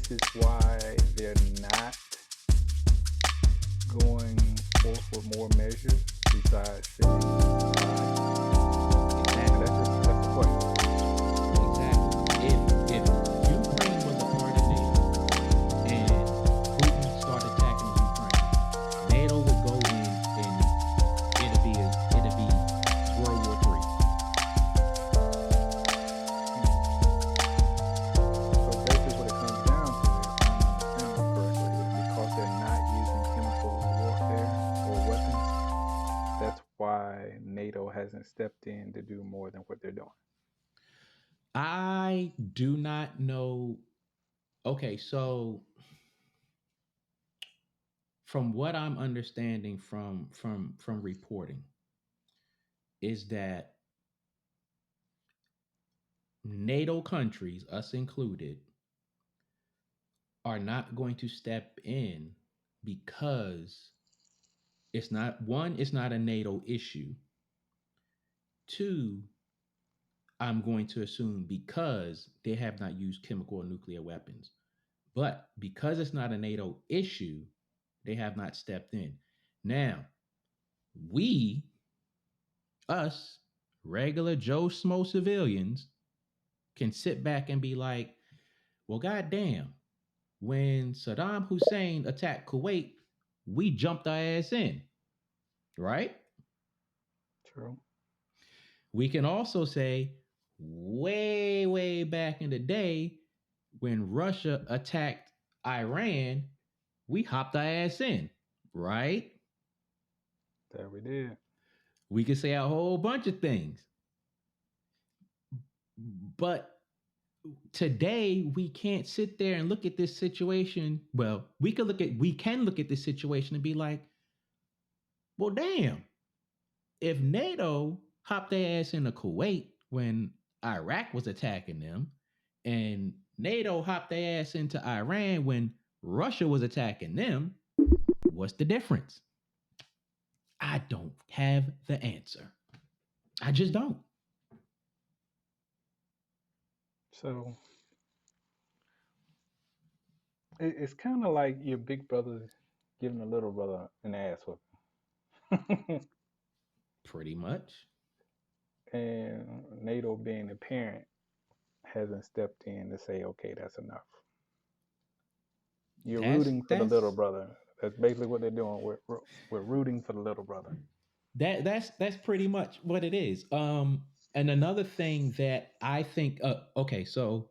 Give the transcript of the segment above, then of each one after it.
this is why they're not going forth with more measures besides sending supplies? And Exactly. that's the question. Exactly. If Ukraine was a part of NATO and Putin started attacking Ukraine, NATO would go in and it'd be World War III. Hmm. So basically, what it comes down to, if I'm understanding correctly, is because they're not using chemical warfare or weapons, that's why NATO hasn't stepped in to do more than what they're doing. I do not know. Okay, so from what I'm understanding from reporting is that NATO countries, us included, are not going to step in because it's not a NATO issue. Two, I'm going to assume because they have not used chemical or nuclear weapons. But because it's not a NATO issue, they have not stepped in. Now, we, us, regular Joe Smo civilians, can sit back and be like, well, goddamn, when Saddam Hussein attacked Kuwait, we jumped our ass in, right? True. We can also say, way, way back in the day, when Russia attacked Iran, we hopped our ass in, right? That we did. We could say a whole bunch of things. But today we can't sit there and look at this situation. Well, we can look at this situation and be like, well, damn, if NATO hopped their ass into Kuwait when Iraq was attacking them, and NATO hopped their ass into Iran when Russia was attacking them, what's the difference? I don't have the answer. I just don't. So it's kind of like your big brother giving a little brother an ass whooping, Pretty much. and NATO being the parent hasn't stepped in to say, okay, that's enough. You're That's rooting for the little that's brother. That's basically what they're doing. We're rooting for the little brother. that's pretty much what it is. And another thing that I think, okay, so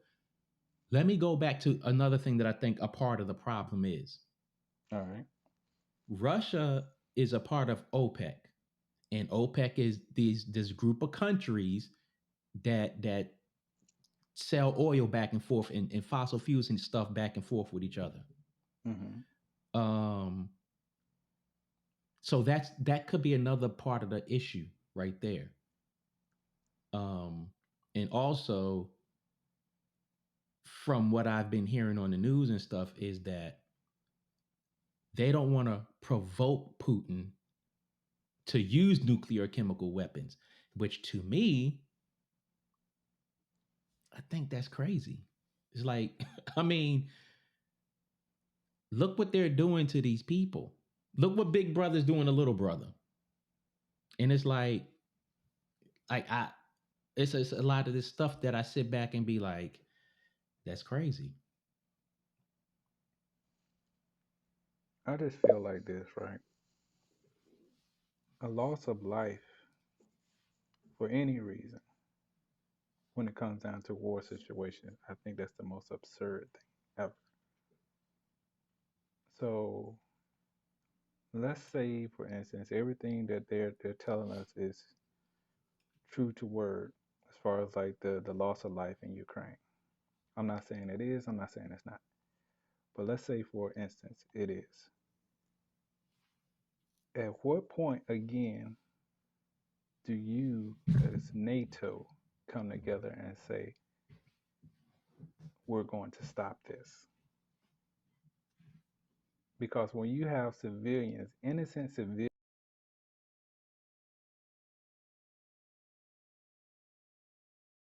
let me go back to another thing that I think a part of the problem is. All right. Russia is a part of OPEC, and OPEC is this group of countries that sell oil back and forth and fossil fuels and stuff back and forth with each other. Mm-hmm. Um, so that could be another part of the issue right there. Um, and also, from what I've been hearing on the news and stuff, is that they don't want to provoke Putin to use nuclear or chemical weapons, which to me, I think that's crazy. It's like, I mean, look what they're doing to these people. Look what Big Brother's doing to Little Brother. And it's like it's a lot of this stuff that I sit back and be like, that's crazy. I just feel like this, right? A loss of life for any reason when it comes down to war situations, I think that's the most absurd thing ever. So let's say, for instance, everything that they're telling us is true to word as far as like the loss of life in Ukraine. I'm not saying it is. I'm not saying it's not. But let's say, for instance, it is. At what point again do you, as NATO, come together and say we're going to stop this? Because when you have civilians, innocent civilians